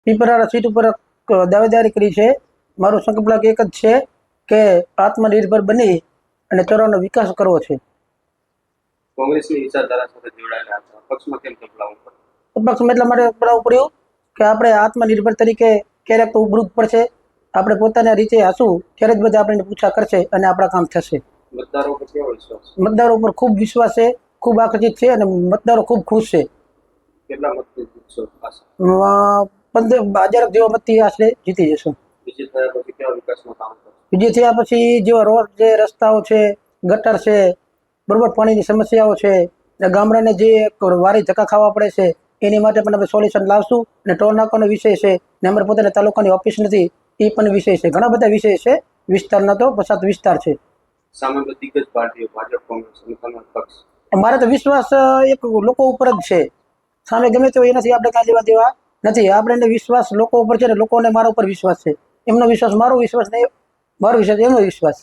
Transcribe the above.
Piprala seat ઉપર દાવેદારી કરી છે. મારો સંકલ્પ એક જ છે કે આત્મનિર્ભર બની અને તરોનો વિકાસ કરવો છે. કોંગ્રેસની વિચારધારા સાથે જોડાયેલા હતા, પક્ષમાં કેમ બદલાવું પડ્યું? પક્ષમાં એટલા માટે બદલાવવું પડ્યું કે આપણે આત્મનિર્ભર તરીકે ક્યારેક તો ઉભરું જ પડશે. આપણે પોતાના રીતે હશું ત્યારે જ બધા આપણને પૂછા કરશે અને આપણા કામ થશે. મતદારો પર કેવો વિશ્વાસ? મતદારો ઉપર ખૂબ વિશ્વાસ છે, ખૂબ આકર્ષિત છે અને મતદારો ખૂબ ખુશ છે. કેટલા મતથી જીતશો? 15,000 જેવા મતથી આશરે જીતી જશું. વિજય થયા પછી કેવા વિકાસનું કામ કરશો? વિજય થયા પછી જેવા રોડ છે, રસ્તાઓ છે, ગટર છે, બરોબર, પાણીની સમસ્યાઓ છે, ગામડાને જે વારી ધક્કા ખાવા પડે છે એની માટે પણ અમે સોલ્યુશન લાવશું. અને ટોલ નાકાનો વિષય છે ને અમારે પોતાના તાલુકાની ઓફિસ નથી એ પણ વિષય છે. ઘણા બધા વિષય છે. વિસ્તારના તો પછાત વિસ્તાર છે. સામે દિગ્ગજ પાર્ટીઓ ભાજપ, કોંગ્રેસ અને તમારો પક્ષ. મારે તો વિશ્વાસ એક લોકો ઉપર જ છે. સામે ગમે તે એનાથી આપણે કાંઈ લેવા દેવા નથી. આપણે વિશ્વાસ લોકો ઉપર છે ને લોકોને મારા ઉપર વિશ્વાસ છે. એમનો વિશ્વાસ મારો વિશ્વાસ નહીં, મારો વિશ્વાસ એમનો વિશ્વાસ.